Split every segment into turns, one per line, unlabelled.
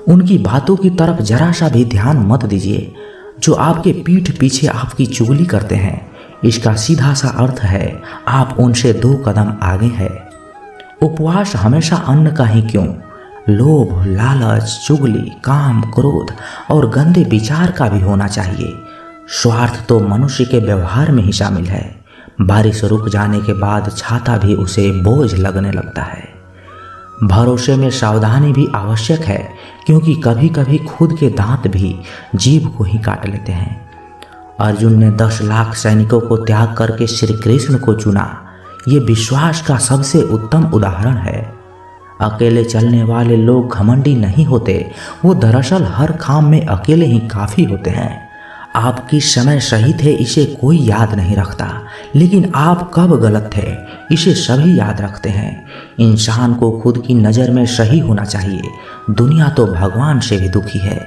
उनकी बातों की तरफ जरा सा भी ध्यान मत दीजिए। जो आपके पीठ पीछे आपकी चुगली करते हैं, इसका सीधा सा अर्थ है आप उनसे 2 कदम आगे हैं। उपवास हमेशा अन्न का ही क्यों, लोभ, लालच, चुगली, काम, क्रोध और गंदे विचार का भी होना चाहिए। स्वार्थ तो मनुष्य के व्यवहार में ही शामिल है। बारिश रुक जाने के बाद छाता भी उसे बोझ लगने लगता है। भरोसे में सावधानी भी आवश्यक है, क्योंकि कभी कभी खुद के दांत भी जीभ को ही काट लेते हैं। अर्जुन ने 10 लाख सैनिकों को त्याग करके श्री कृष्ण को चुना। ये विश्वास का सबसे उत्तम उदाहरण है। अकेले चलने वाले लोग घमंडी नहीं होते, वो दरअसल हर काम में अकेले ही काफ़ी होते हैं। आप किस समय सही थे इसे कोई याद नहीं रखता, लेकिन आप कब गलत थे इसे सभी याद रखते हैं। इंसान को खुद की नज़र में सही होना चाहिए। दुनिया तो भगवान से भी दुखी है।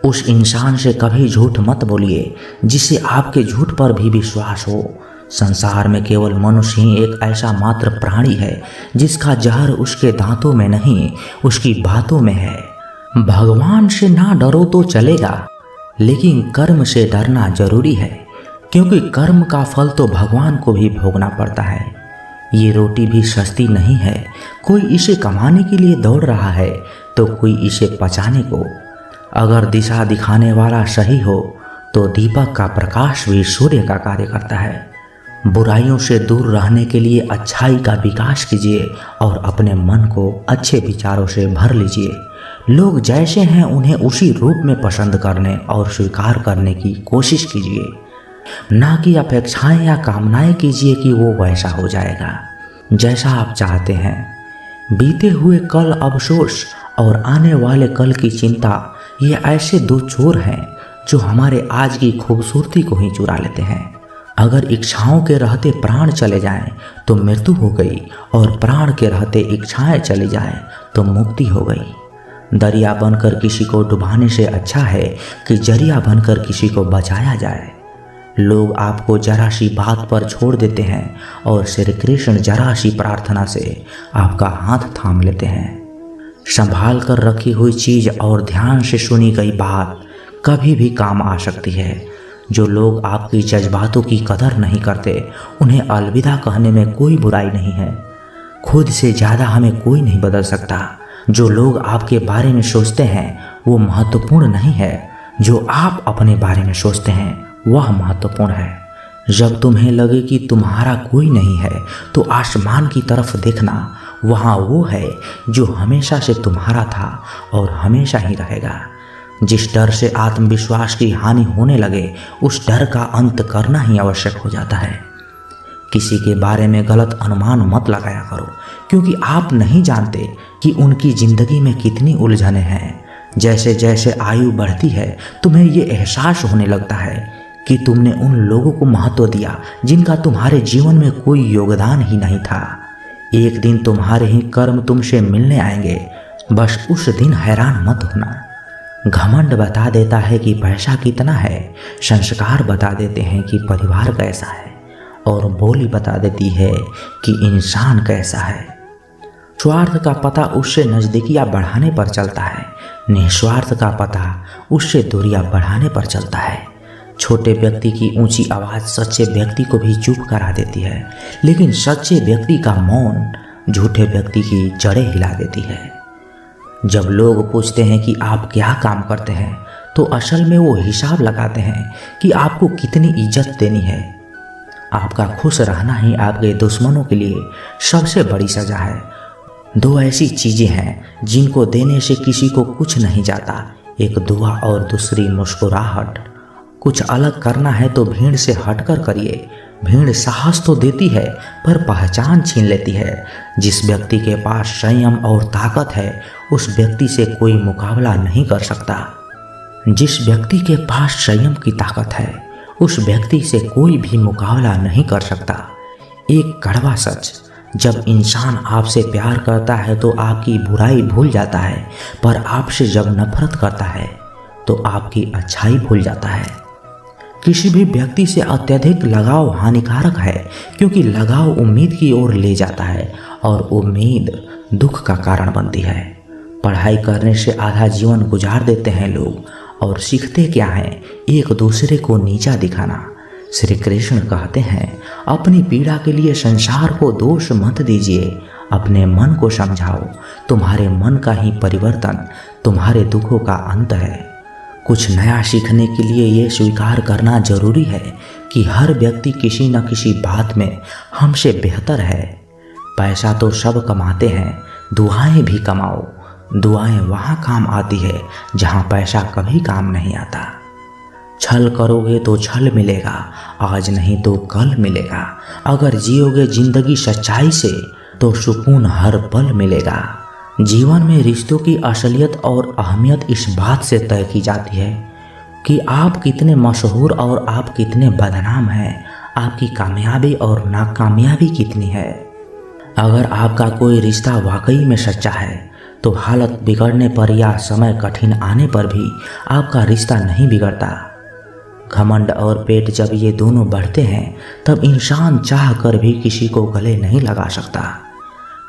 उस इंसान से कभी झूठ मत बोलिए जिससे आपके झूठ पर भी विश्वास हो। संसार में केवल मनुष्य ही एक ऐसा मात्र प्राणी है जिसका जहर उसके दांतों में नहीं, उसकी बातों में है। भगवान से ना डरो तो चलेगा, लेकिन कर्म से डरना जरूरी है, क्योंकि कर्म का फल तो भगवान को भी भोगना पड़ता है। ये रोटी भी सस्ती नहीं है। कोई इसे कमाने के लिए दौड़ रहा है तो कोई इसे पचाने को। अगर दिशा दिखाने वाला सही हो तो दीपक का प्रकाश भी सूर्य का कार्य करता है। बुराइयों से दूर रहने के लिए अच्छाई का विकास कीजिए और अपने मन को अच्छे विचारों से भर लीजिए। लोग जैसे हैं उन्हें उसी रूप में पसंद करने और स्वीकार करने की कोशिश कीजिए, ना कि अपेक्षाएं या कामनाएं कीजिए कि वो वैसा हो जाएगा जैसा आप चाहते हैं। बीते हुए कल अफसोस और आने वाले कल की चिंता, ये ऐसे 2 चोर हैं जो हमारे आज की खूबसूरती को ही चुरा लेते हैं। अगर इच्छाओं के रहते प्राण चले जाएं तो मृत्यु हो गई, और प्राण के रहते इच्छाएं चली जाएं तो मुक्ति हो गई। दरिया बनकर किसी को डुबाने से अच्छा है कि जरिया बनकर किसी को बचाया जाए। लोग आपको जरा सी बात पर छोड़ देते हैं और श्री कृष्ण जरा सी प्रार्थना से आपका हाथ थाम लेते हैं। संभाल कर रखी हुई चीज़ और ध्यान से सुनी गई बात कभी भी काम आ सकती है। जो लोग आपकी जज्बातों की कदर नहीं करते, उन्हें अलविदा कहने में कोई बुराई नहीं है। खुद से ज़्यादा हमें कोई नहीं बदल सकता। जो लोग आपके बारे में सोचते हैं वो महत्वपूर्ण नहीं है, जो आप अपने बारे में सोचते हैं वह महत्वपूर्ण है। जब तुम्हें लगे कि तुम्हारा कोई नहीं है तो आसमान की तरफ देखना, वहाँ वो है जो हमेशा से तुम्हारा था और हमेशा ही रहेगा। जिस डर से आत्मविश्वास की हानि होने लगे, उस डर का अंत करना ही आवश्यक हो जाता है। किसी के बारे में गलत अनुमान मत लगाया करो, क्योंकि आप नहीं जानते कि उनकी जिंदगी में कितनी उलझनें हैं। जैसे जैसे आयु बढ़ती है, तुम्हें ये एहसास होने लगता है कि तुमने उन लोगों को महत्व दिया जिनका तुम्हारे जीवन में कोई योगदान ही नहीं था। एक दिन तुम्हारे ही कर्म तुमसे मिलने आएंगे, बस उस दिन हैरान मत होना। घमंड बता देता है कि पैसा कितना है, संस्कार बता देते हैं कि परिवार कैसा है, और बोली बता देती है कि इंसान कैसा है। स्वार्थ का पता उससे नज़दीकियाँ बढ़ाने पर चलता है, निस्वार्थ का पता उससे दूरियाँ बढ़ाने पर चलता है। छोटे व्यक्ति की ऊंची आवाज़ सच्चे व्यक्ति को भी चुप करा देती है, लेकिन सच्चे व्यक्ति का मौन झूठे व्यक्ति की जड़ें हिला देती है। जब लोग पूछते हैं कि आप क्या काम करते हैं, तो असल में वो हिसाब लगाते हैं कि आपको कितनी इज्जत देनी है। आपका खुश रहना ही आपके दुश्मनों के लिए सबसे बड़ी सज़ा है। 2 ऐसी चीज़ें हैं जिनको देने से किसी को कुछ नहीं जाता, एक दुआ और दूसरी मुस्कुराहट। कुछ अलग करना है तो भीड़ से हटकर करिए। भीड़ साहस तो देती है पर पहचान छीन लेती है। जिस व्यक्ति के पास संयम और ताकत है, उस व्यक्ति से कोई मुकाबला नहीं कर सकता। जिस व्यक्ति के पास संयम की ताकत है, उस व्यक्ति से कोई भी मुकाबला नहीं कर सकता। एक कड़वा सच, जब इंसान आपसे प्यार करता है तो आपकी बुराई भूल जाता है, पर आपसे जब नफरत करता है तो आपकी अच्छाई भूल जाता है। किसी भी व्यक्ति से अत्यधिक लगाव हानिकारक है, क्योंकि लगाव उम्मीद की ओर ले जाता है और उम्मीद दुख का कारण बनती है। पढ़ाई करने से आधा जीवन गुजार देते हैं लोग, और सीखते क्या हैं? एक दूसरे को नीचा दिखाना। श्री कृष्ण कहते हैं, अपनी पीड़ा के लिए संसार को दोष मत दीजिए, अपने मन को समझाओ। तुम्हारे मन का ही परिवर्तन तुम्हारे दुखों का अंत है। कुछ नया सीखने के लिए ये स्वीकार करना जरूरी है कि हर व्यक्ति किसी न किसी बात में हमसे बेहतर है। पैसा तो सब कमाते हैं, दुआएं भी कमाओ। दुआएं वहाँ काम आती है जहाँ पैसा कभी काम नहीं आता। छल करोगे तो छल मिलेगा, आज नहीं तो कल मिलेगा। अगर जियोगे जिंदगी सच्चाई से तो सुकून हर पल मिलेगा। जीवन में रिश्तों की असलियत और अहमियत इस बात से तय की जाती है कि आप कितने मशहूर और आप कितने बदनाम हैं, आपकी कामयाबी और नाकामयाबी कितनी है। अगर आपका कोई रिश्ता वाकई में सच्चा है तो हालत बिगड़ने पर या समय कठिन आने पर भी आपका रिश्ता नहीं बिगड़ता। घमंड और पेट जब ये दोनों बढ़ते हैं तब इंसान चाह कर भी किसी को गले नहीं लगा सकता।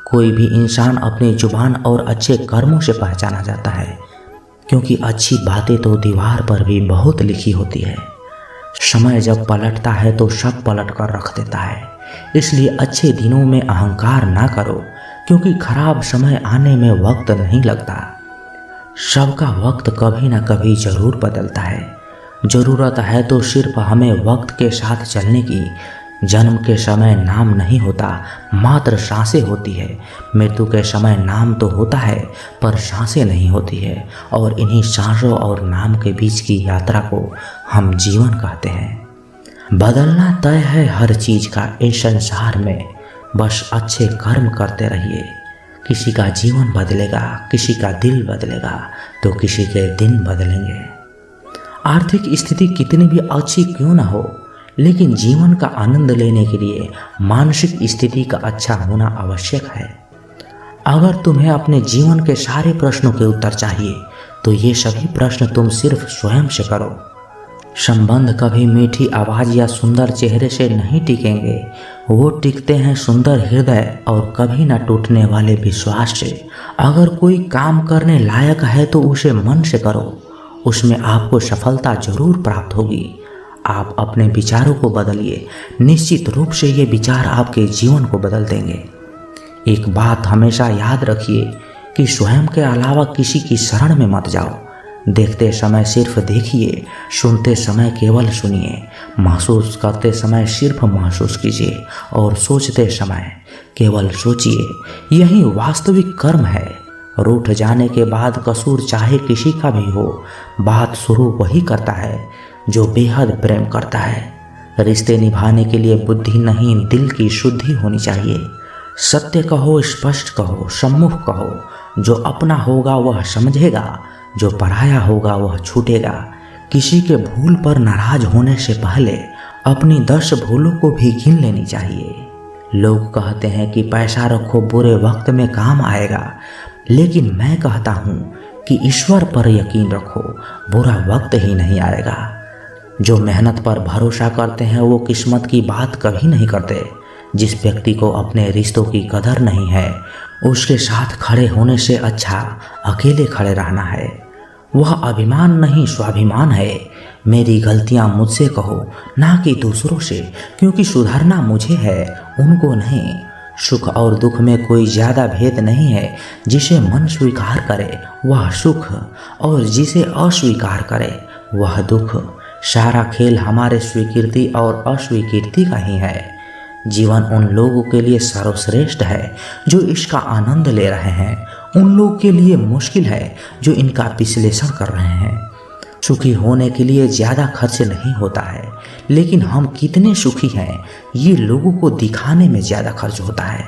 कोई भी इंसान अपनी जुबान और अच्छे कर्मों से पहचाना जाता है, क्योंकि अच्छी बातें तो दीवार पर भी बहुत लिखी होती है। समय जब पलटता है तो सब पलट कर रख देता है। इसलिए अच्छे दिनों में अहंकार ना करो, क्योंकि खराब समय आने में वक्त नहीं लगता। सबका वक्त कभी ना कभी जरूर बदलता है। जरूरत है तो सिर्फ हमें वक्त के साथ चलने की। जन्म के समय नाम नहीं होता, मात्र सांसें होती है। मृत्यु के समय नाम तो होता है पर सांसें नहीं होती है, और इन्हीं सांसों और नाम के बीच की यात्रा को हम जीवन कहते हैं। बदलना तय है हर चीज का इस संसार में, बस अच्छे कर्म करते रहिए। किसी का जीवन बदलेगा, किसी का दिल बदलेगा, तो किसी के दिन बदलेंगे। आर्थिक स्थिति कितनी भी अच्छी क्यों ना हो, लेकिन जीवन का आनंद लेने के लिए मानसिक स्थिति का अच्छा होना आवश्यक है। अगर तुम्हें अपने जीवन के सारे प्रश्नों के उत्तर चाहिए तो ये सभी प्रश्न तुम सिर्फ स्वयं से करो। संबंध कभी मीठी आवाज़ या सुंदर चेहरे से नहीं टिकेंगे, वो टिकते हैं सुंदर हृदय और कभी न टूटने वाले विश्वास से। अगर कोई काम करने लायक है तो उसे मन से करो, उसमें आपको सफलता जरूर प्राप्त होगी। आप अपने विचारों को बदलिए, निश्चित रूप से ये विचार आपके जीवन को बदल देंगे। एक बात हमेशा याद रखिए कि स्वयं के अलावा किसी की शरण में मत जाओ। देखते समय सिर्फ देखिए, सुनते समय केवल सुनिए, महसूस करते समय सिर्फ महसूस कीजिए और सोचते समय केवल सोचिए। यही वास्तविक कर्म है। रूठ जाने के बाद कसूर चाहे किसी का भी हो, बात शुरू वही करता है जो बेहद प्रेम करता है। रिश्ते निभाने के लिए बुद्धि नहीं, दिल की शुद्धि होनी चाहिए। सत्य कहो, स्पष्ट कहो, सम्मुख कहो। जो अपना होगा वह समझेगा, जो पराया होगा वह छूटेगा। किसी के भूल पर नाराज होने से पहले अपनी 10 भूलों को भी गिन लेनी चाहिए। लोग कहते हैं कि पैसा रखो, बुरे वक्त में काम आएगा, लेकिन मैं कहता हूँ कि ईश्वर पर यकीन रखो, बुरा वक्त ही नहीं आएगा। जो मेहनत पर भरोसा करते हैं वो किस्मत की बात कभी नहीं करते। जिस व्यक्ति को अपने रिश्तों की कदर नहीं है, उसके साथ खड़े होने से अच्छा अकेले खड़े रहना है। वह अभिमान नहीं, स्वाभिमान है। मेरी गलतियां मुझसे कहो, ना कि दूसरों से, क्योंकि सुधारना मुझे है, उनको नहीं। सुख और दुख में कोई ज़्यादा भेद नहीं है। जिसे मन स्वीकार करे वह सुख, और जिसे अस्वीकार करे वह दुख। सारा खेल हमारे स्वीकृति और अस्वीकृति का ही है। जीवन उन लोगों के लिए सर्वश्रेष्ठ है जो इसका आनंद ले रहे हैं, उन लोगों के लिए मुश्किल है जो इनका विश्लेषण कर रहे हैं। सुखी होने के लिए ज़्यादा खर्च नहीं होता है, लेकिन हम कितने सुखी हैं ये लोगों को दिखाने में ज़्यादा खर्च होता है।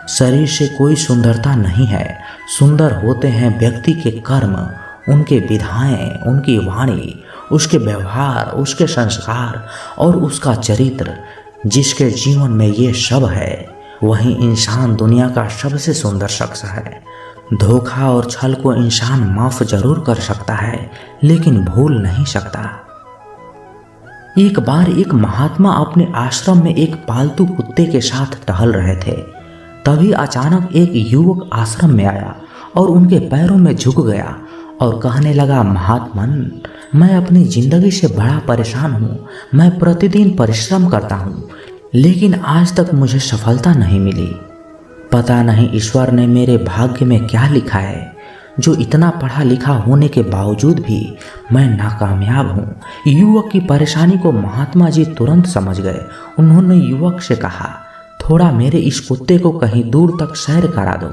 शरीर से कोई सुंदरता नहीं है, सुंदर होते हैं व्यक्ति के कर्म, उनके विधाएं, उनकी वाणी, उसके व्यवहार, उसके संस्कार और उसका चरित्र। जिसके जीवन में ये सब है वही इंसान दुनिया का सबसे सुंदर शख्स है। धोखा और छल को इंसान माफ जरूर कर सकता है, लेकिन भूल नहीं सकता। एक बार एक महात्मा अपने आश्रम में एक पालतू कुत्ते के साथ टहल रहे थे। तभी अचानक एक युवक आश्रम में आया और उनके पैरों में झुक गया और कहने लगा, महात्मन, मैं अपनी जिंदगी से बड़ा परेशान हूँ। मैं प्रतिदिन परिश्रम करता हूँ, लेकिन आज तक मुझे सफलता नहीं मिली। पता नहीं ईश्वर ने मेरे भाग्य में क्या लिखा है, जो इतना पढ़ा लिखा होने के बावजूद भी मैं नाकामयाब हूँ। युवक की परेशानी को महात्मा जी तुरंत समझ गए। उन्होंने युवक से कहा, थोड़ा मेरे इस कुत्ते को कहीं दूर तक सैर करा दो,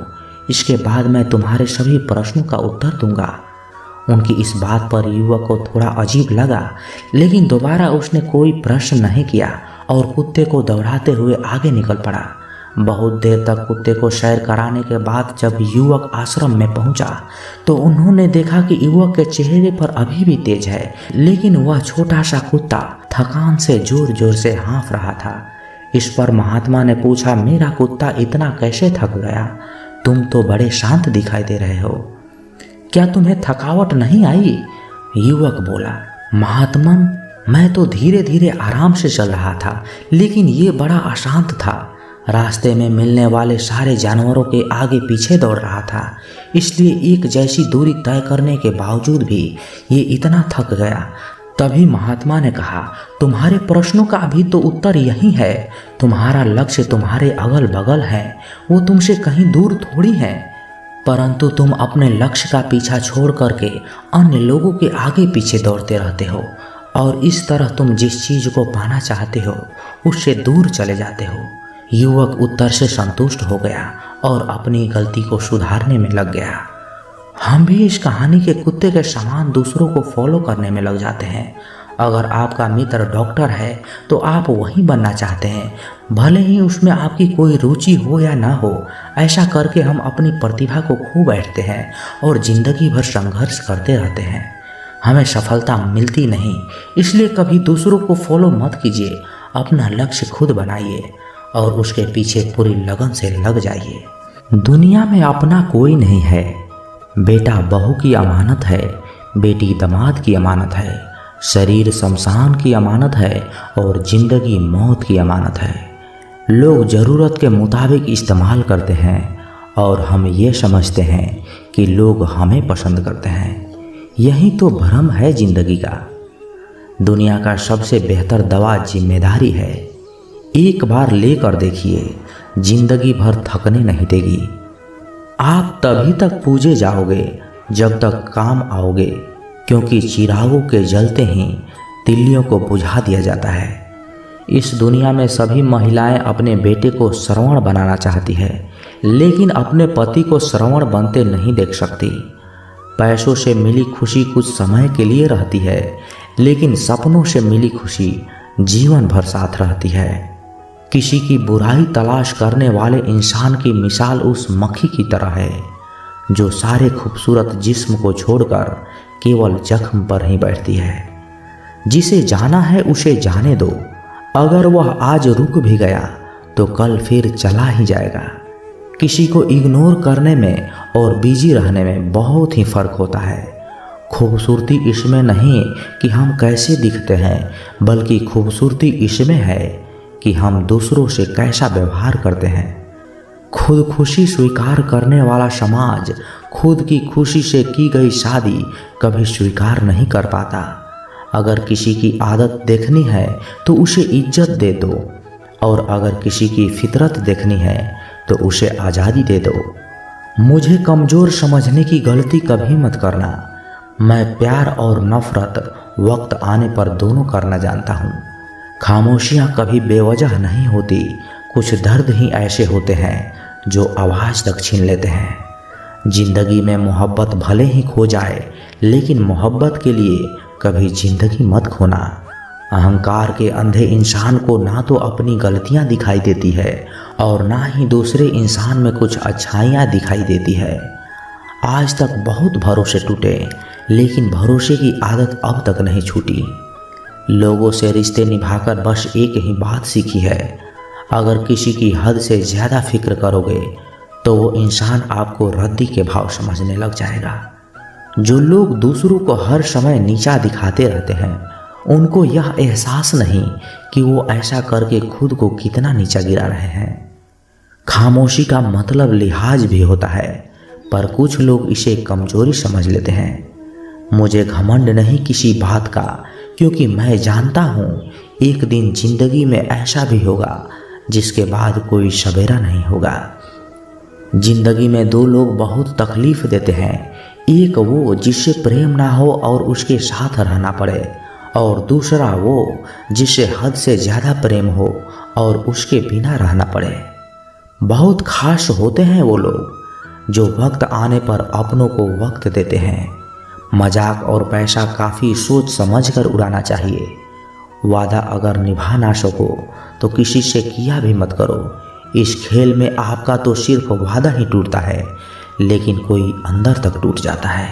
इसके बाद मैं तुम्हारे सभी प्रश्नों का उत्तर दूंगा। उनकी इस बात पर युवक को थोड़ा अजीब लगा, लेकिन दोबारा उसने कोई प्रश्न नहीं किया और कुत्ते को दौड़ाते हुए आगे निकल पड़ा। बहुत देर तक कुत्ते को सैर कराने के बाद जब युवक आश्रम में पहुंचा तो उन्होंने देखा कि युवक के चेहरे पर अभी भी तेज है, लेकिन वह छोटा सा कुत्ता थकान से जोर जोर से हाँफ रहा था। इस पर महात्मा ने पूछा, मेरा कुत्ता इतना कैसे थक गया? तुम तो बड़े शांत दिखाई दे रहे हो, क्या तुम्हें थकावट नहीं आई? युवक बोला, महात्मन, मैं तो धीरे धीरे आराम से चल रहा था, लेकिन ये बड़ा अशांत था। रास्ते में मिलने वाले सारे जानवरों के आगे पीछे दौड़ रहा था, इसलिए एक जैसी दूरी तय करने के बावजूद भी ये इतना थक गया। तभी महात्मा ने कहा, तुम्हारे प्रश्नों का भी तो उत्तर यही है। तुम्हारा लक्ष्य तुम्हारे अगल बगल है, वो तुमसे कहीं दूर थोड़ी है, परंतु तुम अपने लक्ष्य का पीछा छोड़ करके अन्य लोगों के आगे पीछे दौड़ते रहते हो और इस तरह तुम जिस चीज को पाना चाहते हो उससे दूर चले जाते हो। युवक उत्तर से संतुष्ट हो गया और अपनी गलती को सुधारने में लग गया। हम भी इस कहानी के कुत्ते के समान दूसरों को फॉलो करने में लग जाते हैं। अगर आपका मित्र डॉक्टर है तो आप वही बनना चाहते हैं, भले ही उसमें आपकी कोई रुचि हो या ना हो। ऐसा करके हम अपनी प्रतिभा को खो बैठते हैं और जिंदगी भर संघर्ष करते रहते हैं। हमें सफलता मिलती नहीं, इसलिए कभी दूसरों को फॉलो मत कीजिए। अपना लक्ष्य खुद बनाइए और उसके पीछे पूरी लगन से लग जाइए। दुनिया में अपना कोई नहीं है। बेटा बहू की अमानत है, बेटी दामाद की अमानत है, शरीर शमशान की अमानत है और जिंदगी मौत की अमानत है। लोग ज़रूरत के मुताबिक इस्तेमाल करते हैं और हम ये समझते हैं कि लोग हमें पसंद करते हैं। यही तो भ्रम है जिंदगी का। दुनिया का सबसे बेहतर दवा जिम्मेदारी है। एक बार लेकर देखिए, जिंदगी भर थकने नहीं देगी। आप तभी तक पूजे जाओगे जब तक काम आओगे, क्योंकि चिरागों के जलते ही तिल्लियों को बुझा दिया जाता है। इस दुनिया में सभी महिलाएं अपने बेटे को श्रवण बनाना चाहती है, लेकिन अपने पति को श्रवण बनते नहीं देख सकती। पैसों से मिली खुशी कुछ समय के लिए रहती है, लेकिन सपनों से मिली खुशी जीवन भर साथ रहती है। किसी की बुराई तलाश करने वाले इंसान की मिसाल उस मक्खी की तरह है जो सारे खूबसूरत जिस्म को छोड़कर केवल जख्म पर ही बैठती है। जिसे जाना है उसे जाने दो। अगर वह आज रुक भी गया तो कल फिर चला ही जाएगा। किसी को इग्नोर करने में और बिजी रहने में बहुत ही फर्क होता है। खूबसूरती इसमें नहीं कि हम कैसे दिखते हैं, बल्कि खूबसूरती इसमें है कि हम दूसरों से कैसा व्यवहार करते हैं। खुदकुशी स्वीकार करने वाला समाज खुद की खुशी से की गई शादी कभी स्वीकार नहीं कर पाता। अगर किसी की आदत देखनी है तो उसे इज्जत दे दो, और अगर किसी की फितरत देखनी है तो उसे आज़ादी दे दो। मुझे कमज़ोर समझने की गलती कभी मत करना। मैं प्यार और नफरत वक्त आने पर दोनों करना जानता हूँ। खामोशियाँ कभी बेवजह नहीं होती। कुछ दर्द ही ऐसे होते हैं जो आवाज़ तक छीन लेते हैं। जिंदगी में मोहब्बत भले ही खो जाए, लेकिन मोहब्बत के लिए कभी जिंदगी मत खोना। अहंकार के अंधे इंसान को ना तो अपनी गलतियां दिखाई देती है और ना ही दूसरे इंसान में कुछ अच्छाइयां दिखाई देती है। आज तक बहुत भरोसे टूटे, लेकिन भरोसे की आदत अब तक नहीं छूटी। लोगों से रिश्ते निभाकर बस एक ही बात सीखी है, अगर किसी की हद से ज़्यादा फिक्र करोगे तो वो इंसान आपको रद्दी के भाव समझने लग जाएगा। जो लोग दूसरों को हर समय नीचा दिखाते रहते हैं, उनको यह एहसास नहीं कि वो ऐसा करके खुद को कितना नीचा गिरा रहे हैं। खामोशी का मतलब लिहाज भी होता है, पर कुछ लोग इसे कमजोरी समझ लेते हैं। मुझे घमंड नहीं किसी बात का, क्योंकि मैं जानता हूँ एक दिन जिंदगी में ऐसा भी होगा जिसके बाद कोई सवेरा नहीं होगा। जिंदगी में दो लोग बहुत तकलीफ देते हैं, एक वो जिससे प्रेम ना हो और उसके साथ रहना पड़े, और दूसरा वो जिससे हद से ज़्यादा प्रेम हो और उसके बिना रहना पड़े। बहुत खास होते हैं वो लोग जो वक्त आने पर अपनों को वक्त देते हैं। मजाक और पैसा काफ़ी सोच समझ कर उड़ाना चाहिए। वादा अगर निभा ना सको तो किसी से किया भी मत करो। इस खेल में आपका तो सिर्फ वादा ही टूटता है, लेकिन कोई अंदर तक टूट जाता है।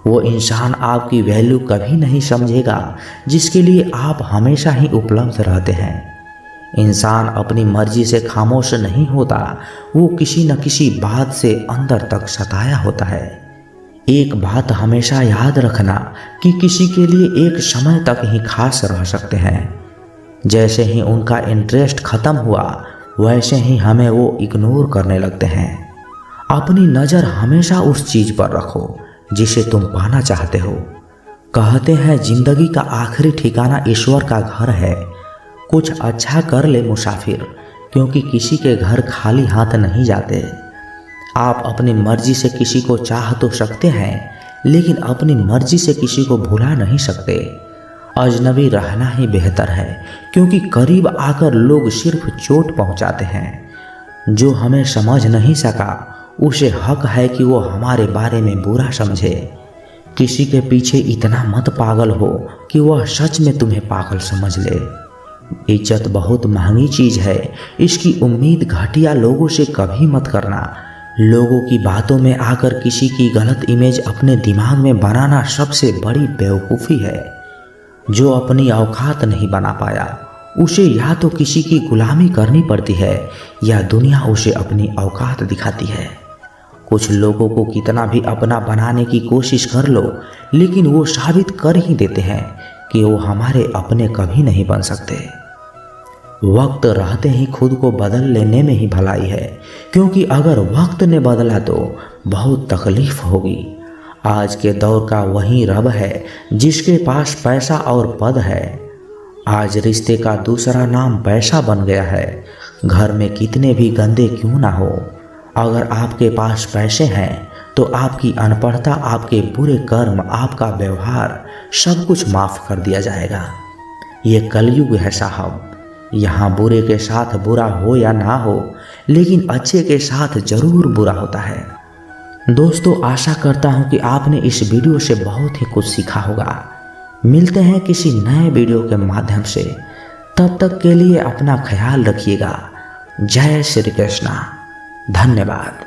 वो इंसान आपकी वैल्यू कभी नहीं समझेगा जिसके लिए आप हमेशा ही उपलब्ध रहते हैं। इंसान अपनी मर्जी से खामोश नहीं होता, वो किसी न किसी बात से अंदर तक सताया होता है। एक बात हमेशा याद रखना कि किसी के लिए एक समय तक ही खास रह सकते हैं। जैसे ही उनका इंटरेस्ट खत्म हुआ वैसे ही हमें वो इग्नोर करने लगते हैं। अपनी नज़र हमेशा उस चीज़ पर रखो जिसे तुम पाना चाहते हो। कहते हैं जिंदगी का आखिरी ठिकाना ईश्वर का घर है। कुछ अच्छा कर ले मुसाफिर, क्योंकि किसी के घर खाली हाथ नहीं जाते। आप अपनी मर्जी से किसी को चाह तो सकते हैं, लेकिन अपनी मर्जी से किसी को भुला नहीं सकते। अजनबी रहना ही बेहतर है, क्योंकि करीब आकर लोग सिर्फ चोट पहुंचाते हैं। जो हमें समझ नहीं सका उसे हक है कि वो हमारे बारे में बुरा समझे। किसी के पीछे इतना मत पागल हो कि वह सच में तुम्हें पागल समझ ले। इज्जत बहुत महंगी चीज़ है, इसकी उम्मीद घटिया लोगों से कभी मत करना। लोगों की बातों में आकर किसी की गलत इमेज अपने दिमाग में बनाना सबसे बड़ी बेवकूफ़ी है। जो अपनी औकात नहीं बना पाया उसे या तो किसी की गुलामी करनी पड़ती है या दुनिया उसे अपनी औकात दिखाती है। कुछ लोगों को कितना भी अपना बनाने की कोशिश कर लो, लेकिन वो साबित कर ही देते हैं कि वो हमारे अपने कभी नहीं बन सकते। वक्त रहते ही खुद को बदल लेने में ही भलाई है, क्योंकि अगर वक्त ने बदला तो बहुत तकलीफ होगी। आज के दौर का वही रब है जिसके पास पैसा और पद है। आज रिश्ते का दूसरा नाम पैसा बन गया है। घर में कितने भी गंदे क्यों ना हो, अगर आपके पास पैसे हैं तो आपकी अनपढ़ता, आपके बुरे कर्म, आपका व्यवहार सब कुछ माफ़ कर दिया जाएगा। ये कलयुग है साहब। यहाँ बुरे के साथ बुरा हो या ना हो, लेकिन अच्छे के साथ ज़रूर बुरा होता है। दोस्तों, आशा करता हूँ कि आपने इस वीडियो से बहुत ही कुछ सीखा होगा। मिलते हैं किसी नए वीडियो के माध्यम से। तब तक के लिए अपना ख्याल रखिएगा। जय श्री कृष्णा। धन्यवाद।